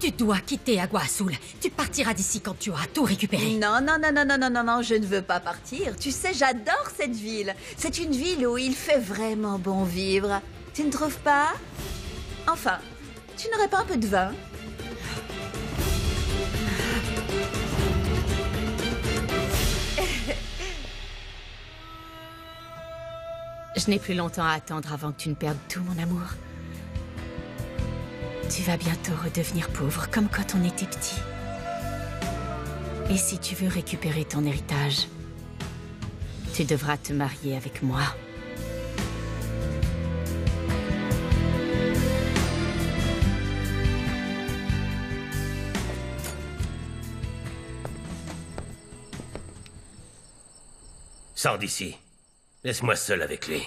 Tu dois quitter Agua Azul. Tu partiras d'ici quand tu auras tout récupéré. Non, non, non, non, non, non, non, non, je ne veux pas partir. Tu sais, j'adore cette ville. C'est une ville où il fait vraiment bon vivre. Tu ne trouves pas? Enfin, tu n'aurais pas un peu de vin? Je n'ai plus longtemps à attendre avant que tu ne perdes tout mon amour. Tu vas bientôt redevenir pauvre, comme quand on était petit. Et si tu veux récupérer ton héritage, tu devras te marier avec moi. Sors d'ici. Laisse-moi seul avec lui.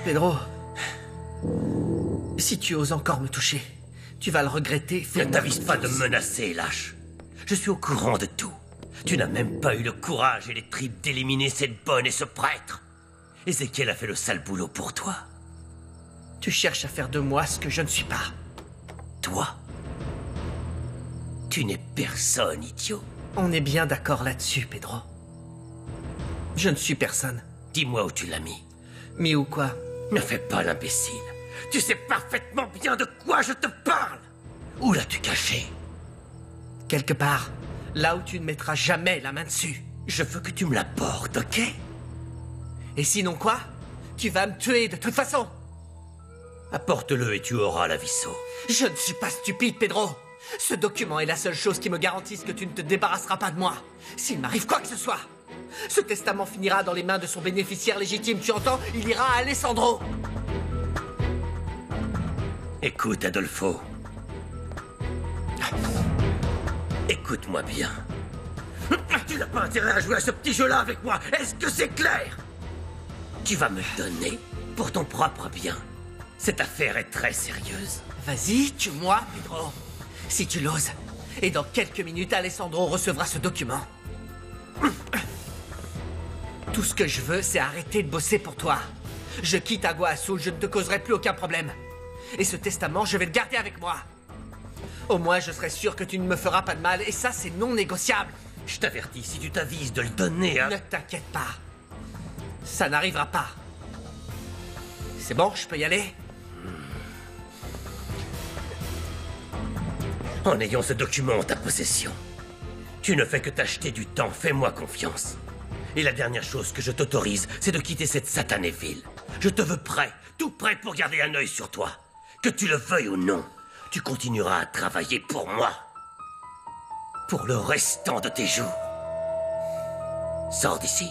Pedro, si tu oses encore me toucher, tu vas le regretter. Ne t'avise pas de menacer, lâche. Je suis au courant de tout. Tu n'as même pas eu le courage et les tripes d'éliminer cette bonne et ce prêtre. Ézéchiel a fait le sale boulot pour toi. Tu cherches à faire de moi ce que je ne suis pas. Toi? Tu n'es personne, idiot. On est bien d'accord là-dessus, Pedro. Je ne suis personne. Dis-moi où tu l'as mis. Mis où quoi? Ne fais pas l'imbécile. Tu sais parfaitement bien de quoi je te parle. Où l'as-tu caché? Quelque part. Là où tu ne mettras jamais la main dessus. Je veux que tu me l'apportes, ok? Et sinon quoi? Tu vas me tuer de toute façon. Apporte-le et tu auras la Visso. Je ne suis pas stupide, Pedro. Ce document est la seule chose qui me garantisse que tu ne te débarrasseras pas de moi. S'il m'arrive quoi que ce soit. Ce testament finira dans les mains de son bénéficiaire légitime, tu entends? Il ira à Alessandro. Écoute, Adolfo. Écoute-moi bien. Tu n'as pas intérêt à jouer à ce petit jeu-là avec moi. Est-ce que c'est clair? Tu vas me donner pour ton propre bien. Cette affaire est très sérieuse. Vas-y, tue-moi, Pedro. Si tu l'oses. Et dans quelques minutes, Alessandro recevra ce document. Tout ce que je veux, c'est arrêter de bosser pour toi. Je quitte Agua Azul, je ne te causerai plus aucun problème. Et ce testament, je vais le garder avec moi. Au moins, je serai sûr que tu ne me feras pas de mal, et ça, c'est non négociable. Je t'avertis, si tu t'avises de le donner à... Ne t'inquiète pas. Ça n'arrivera pas. C'est bon, je peux y aller? En ayant ce document en ta possession, tu ne fais que t'acheter du temps, fais-moi confiance. Et la dernière chose que je t'autorise, c'est de quitter cette satanée ville. Je te veux prêt, tout prêt pour garder un œil sur toi. Que tu le veuilles ou non, tu continueras à travailler pour moi. Pour le restant de tes jours. Sors d'ici.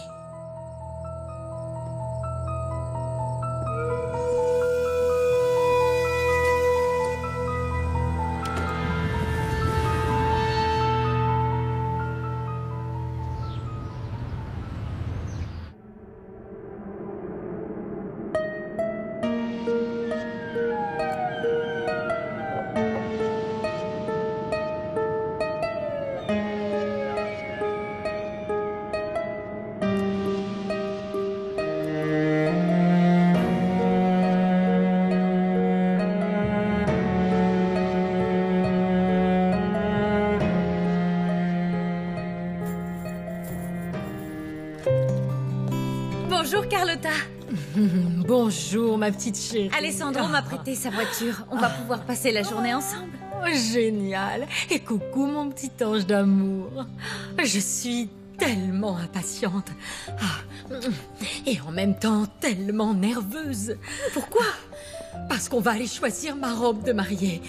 Bonjour, Carlotta. Bonjour, ma petite chérie. Alessandro m'a prêté sa voiture. On va pouvoir passer la journée ensemble. Oh, génial. Et coucou, mon petit ange d'amour. Je suis tellement impatiente. Et en même temps, tellement nerveuse. Pourquoi? Parce qu'on va aller choisir ma robe de mariée.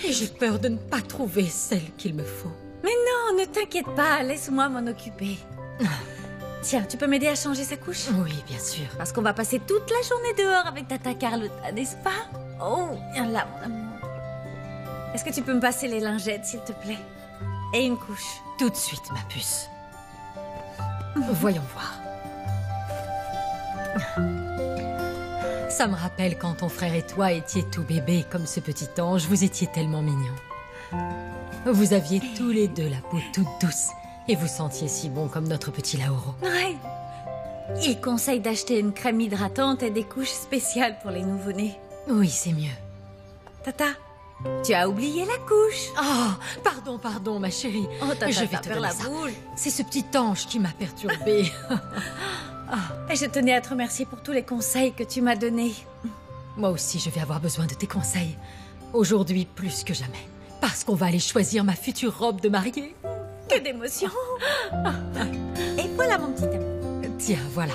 Et j'ai peur de ne pas trouver celle qu'il me faut. Mais non, ne t'inquiète pas, laisse-moi m'en occuper. Tiens, tu peux m'aider à changer sa couche? Oui, bien sûr. Parce qu'on va passer toute la journée dehors avec Tata Carlotta, n'est-ce pas? Oh, viens là, mon amour. Est-ce que tu peux me passer les lingettes, s'il te plaît? Et une couche. Tout de suite, ma puce. Voyons voir. Ça me rappelle quand ton frère et toi étiez tout bébé comme ce petit ange. Vous étiez tellement mignons. Vous aviez tous les deux la peau toute douce. Et vous sentiez si bon comme notre petit Lauro. Ouais. Il conseille d'acheter une crème hydratante et des couches spéciales pour les nouveau-nés. Oui, c'est mieux. Tata, tu as oublié la couche. Oh, pardon, ma chérie. Oh, Tata, je vais t'as te peur donner la ça. boule. C'est ce petit ange qui m'a perturbée. Et je tenais à te remercier pour tous les conseils que tu m'as donnés. Moi aussi, je vais avoir besoin de tes conseils. Aujourd'hui, plus que jamais. Parce qu'on va aller choisir ma future robe de mariée. Que d'émotion. Et voilà mon petit ami. Tiens, voilà.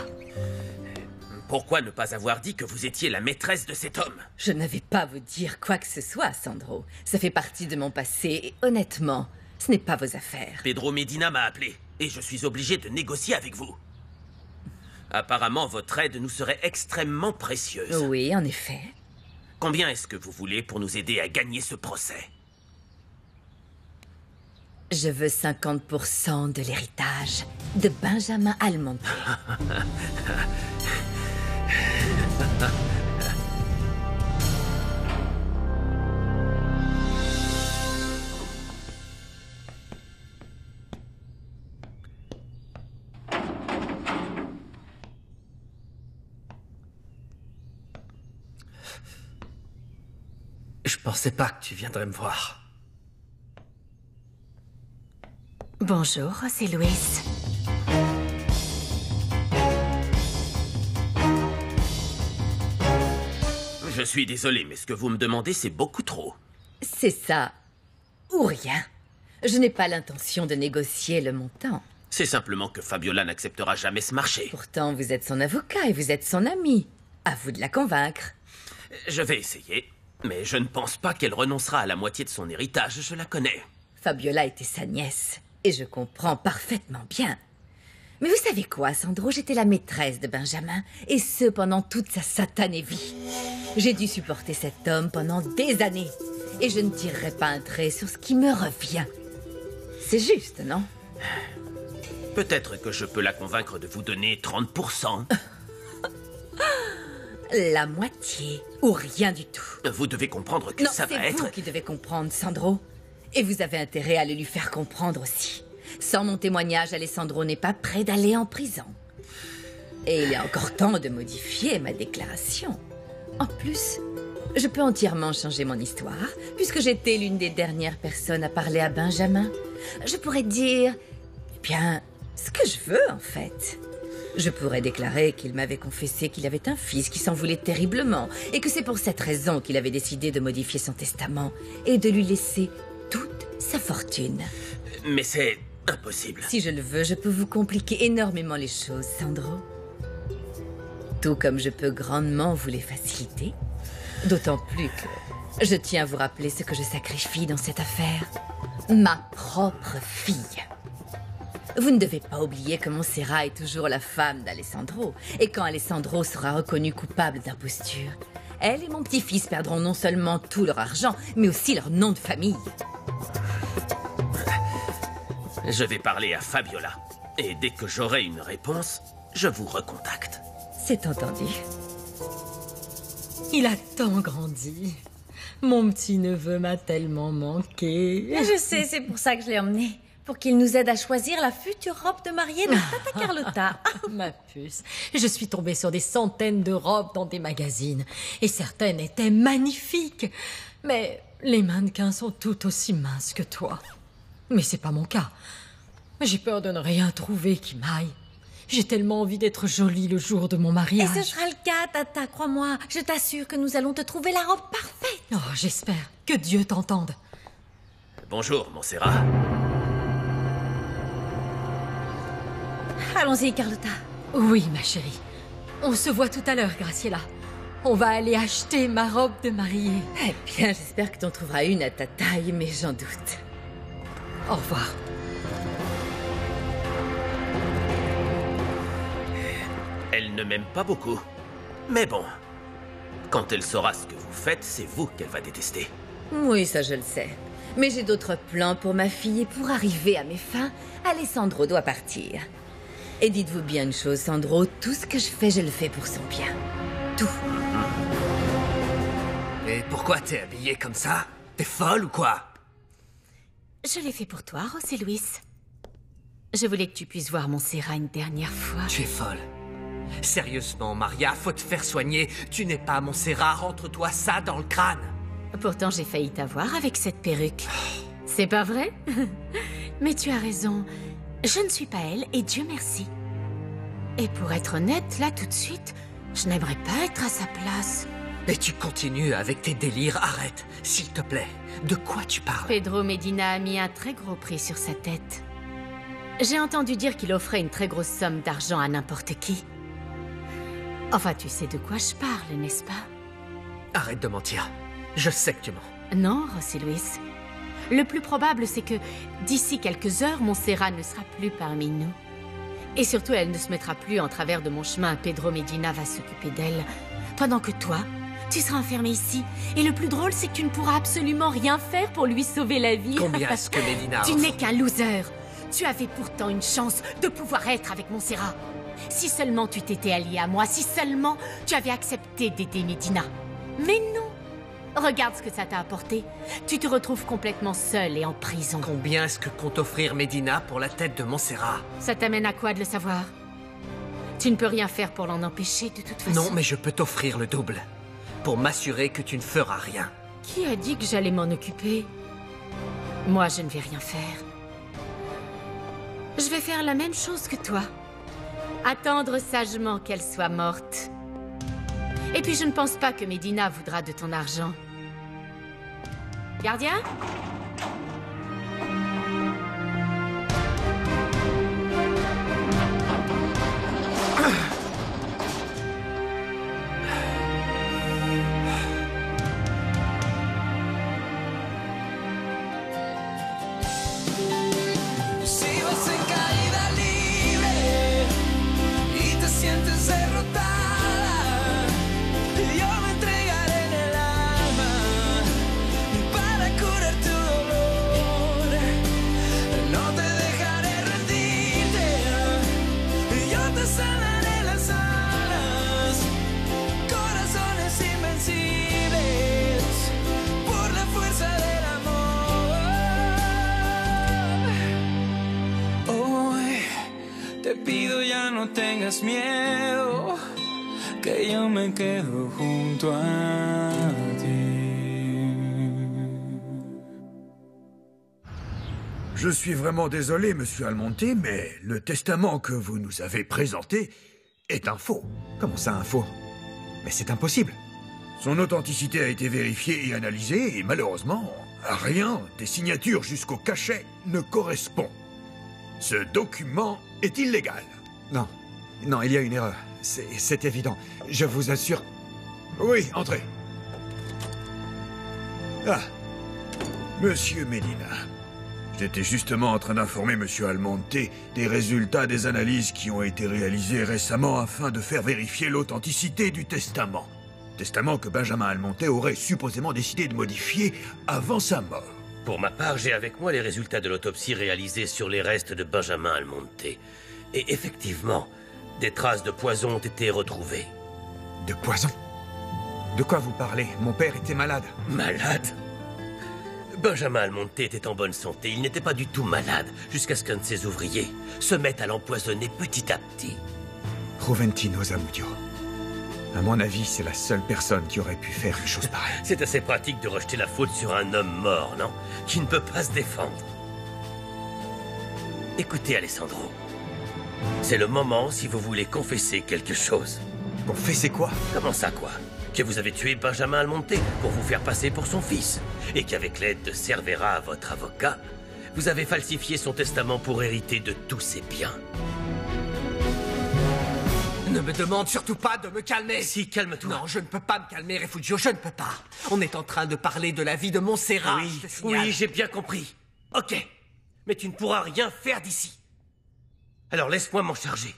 Pourquoi ne pas avoir dit que vous étiez la maîtresse de cet homme? Je n'avais pas à vous dire quoi que ce soit, Sandro. Ça fait partie de mon passé et honnêtement, ce n'est pas vos affaires. Pedro Medina m'a appelé et je suis obligé de négocier avec vous. Apparemment, votre aide nous serait extrêmement précieuse. Oui, en effet. Combien est-ce que vous voulez pour nous aider à gagner ce procès? Je veux 50% de l'héritage de Benjamin Almonte. Je pensais pas que tu viendrais me voir. Bonjour, c'est Louis. Je suis désolé, mais ce que vous me demandez, c'est beaucoup trop. C'est ça, ou rien. Je n'ai pas l'intention de négocier le montant. C'est simplement que Fabiola n'acceptera jamais ce marché. Pourtant, vous êtes son avocat et vous êtes son ami. À vous de la convaincre. Je vais essayer, mais je ne pense pas qu'elle renoncera à la moitié de son héritage, je la connais. Fabiola était sa nièce, et je comprends parfaitement bien. Mais vous savez quoi, Sandro? J'étais la maîtresse de Benjamin, et ce pendant toute sa satanée vie. J'ai dû supporter cet homme pendant des années, et je ne tirerai pas un trait sur ce qui me revient. C'est juste, non? Peut-être que je peux la convaincre de vous donner 30%. La moitié, ou rien du tout. Vous devez comprendre que Non, ça va c'est être... vous qui devez comprendre, Sandro. Et vous avez intérêt à le lui faire comprendre aussi. Sans mon témoignage, Alessandro n'est pas prêt d'aller en prison. Et il est encore temps de modifier ma déclaration. En plus, je peux entièrement changer mon histoire, puisque j'étais l'une des dernières personnes à parler à Benjamin. Je pourrais dire, bien, ce que je veux en fait. Je pourrais déclarer qu'il m'avait confessé qu'il avait un fils qui s'en voulait terriblement, et que c'est pour cette raison qu'il avait décidé de modifier son testament et de lui laisser toute sa fortune. Mais c'est impossible. Si je le veux, je peux vous compliquer énormément les choses, Sandro. Tout comme je peux grandement vous les faciliter. D'autant plus que je tiens à vous rappeler ce que je sacrifie dans cette affaire. Ma propre fille. Vous ne devez pas oublier que Montserrat est toujours la femme d'Alessandro. Et quand Alessandro sera reconnu coupable d'imposture, elle et mon petit-fils perdront non seulement tout leur argent, mais aussi leur nom de famille. Je vais parler à Fabiola. Et dès que j'aurai une réponse, je vous recontacte. C'est entendu. Il a tant grandi. Mon petit-neveu m'a tellement manqué. Je sais, c'est pour ça que je l'ai emmené. Pour qu'il nous aide à choisir la future robe de mariée de Tata Carlotta. Ma puce, je suis tombée sur des centaines de robes dans des magazines. Et certaines étaient magnifiques. Mais les mannequins sont tout aussi minces que toi. Mais c'est pas mon cas. J'ai peur de ne rien trouver qui m'aille. J'ai tellement envie d'être jolie le jour de mon Et mariage. ce sera le cas, Tata, crois-moi. Je t'assure que nous allons te trouver la robe parfaite. Oh, j'espère. Que Dieu t'entende. Bonjour, Montserrat. Allons-y, Carlotta. Oui, ma chérie. On se voit tout à l'heure, Graciela. On va aller acheter ma robe de mariée. Eh bien, j'espère que t'en trouveras une à ta taille, mais j'en doute. Au revoir. Elle ne m'aime pas beaucoup. Mais bon, quand elle saura ce que vous faites, c'est vous qu'elle va détester. Oui, ça je le sais. Mais j'ai d'autres plans pour ma fille et pour arriver à mes fins, Alessandro doit partir. Et dites-vous bien une chose, Sandro, tout ce que je le fais pour son bien. Tout. Et pourquoi t'es habillée comme ça? T'es folle ou quoi? Je l'ai fait pour toi, José Luis. Je voulais que tu puisses voir Montserrat une dernière fois. Tu es folle. Sérieusement, Maria, faut te faire soigner. Tu n'es pas Montserrat, rentre-toi ça dans le crâne. Pourtant, j'ai failli t'avoir avec cette perruque. C'est pas vrai? Mais tu as raison. Je ne suis pas elle, et Dieu merci. Et pour être honnête, là, tout de suite, je n'aimerais pas être à sa place. Et tu continues avec tes délires, arrête, s'il te plaît. De quoi tu parles? Pedro Medina a mis un très gros prix sur sa tête. J'ai entendu dire qu'il offrait une très grosse somme d'argent à n'importe qui. Enfin, tu sais de quoi je parle, n'est-ce pas? Arrête de mentir. Je sais que tu mens. Non, José Luis. Le plus probable, c'est que d'ici quelques heures, Montserrat ne sera plus parmi nous. Et surtout, elle ne se mettra plus en travers de mon chemin. Pedro Medina va s'occuper d'elle. Pendant que toi, tu seras enfermé ici. Et le plus drôle, c'est que tu ne pourras absolument rien faire pour lui sauver la vie. Combien est-ce que Medina Tu offre? n'es qu'un loser. Tu avais pourtant une chance de pouvoir être avec Montserrat. Si seulement tu t'étais allié à moi, si seulement tu avais accepté d'aider Medina. Mais non. Regarde ce que ça t'a apporté. Tu te retrouves complètement seul et en prison. Combien est-ce que compte offrir Medina pour la tête de Montserrat? Ça t'amène à quoi de le savoir? Tu ne peux rien faire pour l'en empêcher de toute façon. Non, mais je peux t'offrir le double. Pour m'assurer que tu ne feras rien. Qui a dit que j'allais m'en occuper? Moi, je ne vais rien faire. Je vais faire la même chose que toi. Attendre sagement qu'elle soit morte. Et puis je ne pense pas que Medina voudra de ton argent. Gardien? Si vas en caída libre y te sientes derrotada, yo me entregaré en el alma para curar tu dolor. No te dejaré rendirte, yo te sanaré las alas. Corazones invencibles por la fuerza del amor. Hoy te pido ya no tengas miedo, que yo me quedo junto a ti. Je suis vraiment désolé, monsieur Almonte, mais le testament que vous nous avez présenté est un faux. Comment ça, un faux? Mais c'est impossible. Son authenticité a été vérifiée et analysée, et malheureusement, rien, des signatures jusqu'au cachet, ne correspond. Ce document est illégal. Non, non, il y a une erreur. C'est évident. Je vous assure. Oui, entrez. Ah, monsieur Medina. J'étais justement en train d'informer monsieur Almonte des résultats des analyses qui ont été réalisées récemment afin de faire vérifier l'authenticité du testament. Testament que Benjamin Almonte aurait supposément décidé de modifier avant sa mort. Pour ma part, j'ai avec moi les résultats de l'autopsie réalisée sur les restes de Benjamin Almonte. Et effectivement, des traces de poison ont été retrouvées. De poison? De quoi vous parlez? Mon père était malade. Malade? Benjamin Almonte était en bonne santé. Il n'était pas du tout malade, jusqu'à ce qu'un de ses ouvriers se mette à l'empoisonner petit à petit. Juventino Zamudio. À mon avis, c'est la seule personne qui aurait pu faire une chose pareille. C'est assez pratique de rejeter la faute sur un homme mort, non? Qui ne peut pas se défendre. Écoutez, Alessandro. C'est le moment si vous voulez confesser quelque chose. Confesser quoi? Comment ça, quoi? Que vous avez tué Benjamin Almonte pour vous faire passer pour son fils. Et qu'avec l'aide de Cervera, votre avocat, vous avez falsifié son testament pour hériter de tous ses biens. Ne me demande surtout pas de me calmer. Si, calme-toi. Non, je ne peux pas me calmer, Refugio, je ne peux pas. On est en train de parler de la vie de Montserrat. Oui, je te signale. oui, j'ai bien compris. Ok, mais tu ne pourras rien faire d'ici. Alors laisse-moi m'en charger.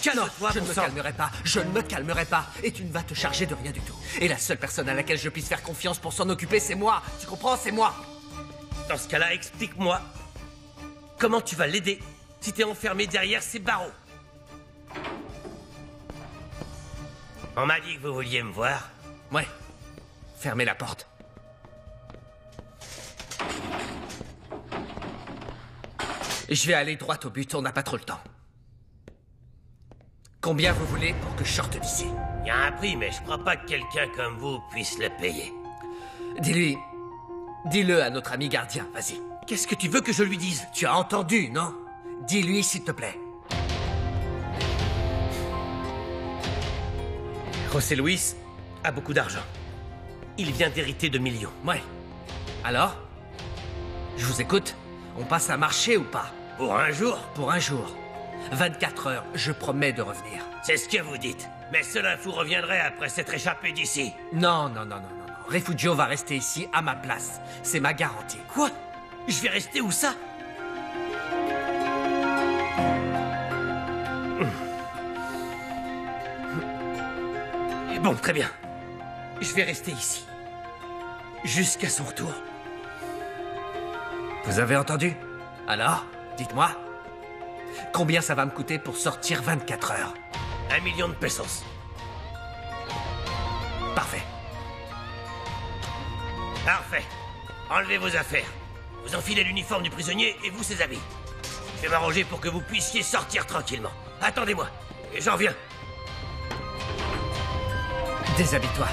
Calme-toi, Je ne bon me sang. calmerai pas, je ne me calmerai pas. Et tu ne vas te charger de rien du tout. Et la seule personne à laquelle je puisse faire confiance pour s'en occuper, c'est moi. Tu comprends, c'est moi. Dans ce cas-là, explique-moi. Comment tu vas l'aider si t'es enfermé derrière ces barreaux. On m'a dit que vous vouliez me voir. Ouais. Fermez la porte. Je vais aller droit au but, on n'a pas trop le temps. Combien vous voulez pour que je sorte d'ici? Il y a un prix, mais je crois pas que quelqu'un comme vous puisse le payer. Dis-lui... Dis-le à notre ami gardien, vas-y. Qu'est-ce que tu veux que je lui dise? Tu as entendu, non? Dis-lui, s'il te plaît. José Luis a beaucoup d'argent. Il vient d'hériter de millions. Ouais. Alors? Je vous écoute. On passe à marché ou pas? Pour un jour? Pour un jour. 24 heures, je promets de revenir. C'est ce que vous dites. Mais cela vous reviendrait après s'être échappé d'ici. Non. Refugio va rester ici à ma place. C'est ma garantie. Quoi? Je vais rester où ça? Bon, très bien. Je vais rester ici. Jusqu'à son retour. Vous avez entendu? Alors, dites-moi. Combien ça va me coûter pour sortir 24 heures? 1 million de pesos. Parfait. Parfait. Enlevez vos affaires. Vous enfilez l'uniforme du prisonnier et vous ses habits. Je vais m'arranger pour que vous puissiez sortir tranquillement. Attendez-moi. Et j'en viens. Déshabille-toi.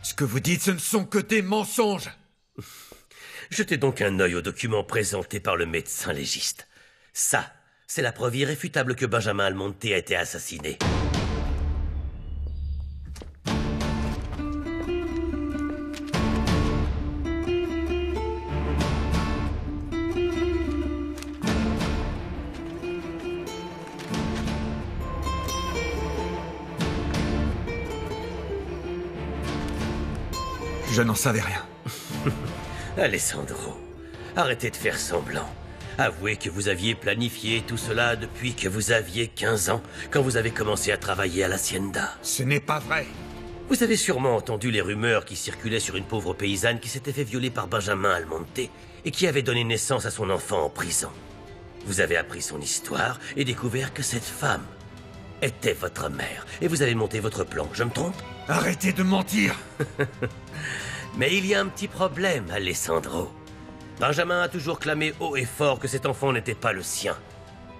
Ce que vous dites, ce ne sont que des mensonges. Jetez donc un œil aux documents présentés par le médecin légiste. Ça, c'est la preuve irréfutable que Benjamin Almonte a été assassiné. Je n'en savais rien. Alessandro, arrêtez de faire semblant. Avouez que vous aviez planifié tout cela depuis que vous aviez 15 ans, quand vous avez commencé à travailler à l'Hacienda. Ce n'est pas vrai. Vous avez sûrement entendu les rumeurs qui circulaient sur une pauvre paysanne qui s'était fait violer par Benjamin Almonte et qui avait donné naissance à son enfant en prison. Vous avez appris son histoire et découvert que cette femme était votre mère. Et vous avez monté votre plan, je me trompe? Arrêtez de mentir. Mais il y a un petit problème, Alessandro. Benjamin a toujours clamé haut et fort que cet enfant n'était pas le sien,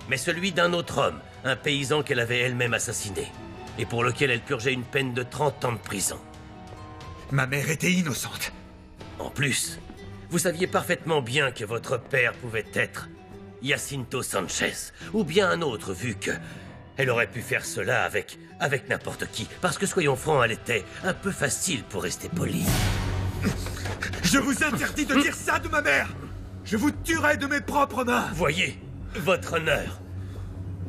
mais celui d'un autre homme, un paysan qu'elle avait elle-même assassiné, et pour lequel elle purgeait une peine de 30 ans de prison. Ma mère était innocente. En plus, vous saviez parfaitement bien que votre père pouvait être Jacinto Sanchez, ou bien un autre, vu que elle aurait pu faire cela avec n'importe qui, parce que, soyons francs, elle était un peu facile pour rester polie. Je vous interdis de dire ça de ma mère. Je vous tuerai de mes propres mains. Voyez, votre honneur.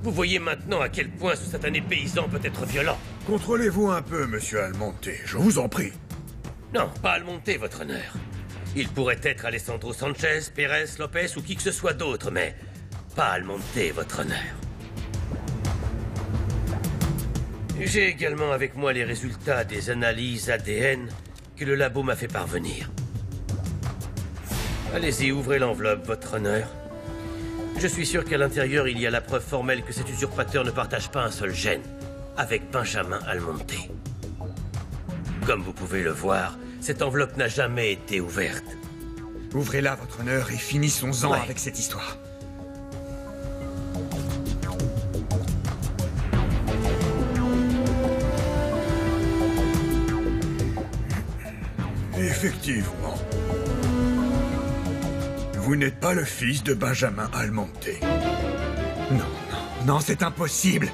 Vous voyez maintenant à quel point ce satané paysan peut être violent. Contrôlez-vous un peu, monsieur Almonte, je vous en prie. Non, pas Almonte, votre honneur. Il pourrait être Alessandro Sanchez, Pérez, Lopez ou qui que ce soit d'autre, mais pas Almonte, votre honneur. J'ai également avec moi les résultats des analyses ADN que le labo m'a fait parvenir. Allez-y, ouvrez l'enveloppe, votre honneur. Je suis sûr qu'à l'intérieur, il y a la preuve formelle que cet usurpateur ne partage pas un seul gène avec Benjamin Almonte. Comme vous pouvez le voir, cette enveloppe n'a jamais été ouverte. Ouvrez-la, votre honneur, et finissons-en Ouais. avec cette histoire. Effectivement. Vous n'êtes pas le fils de Benjamin Almonte. Non, c'est impossible.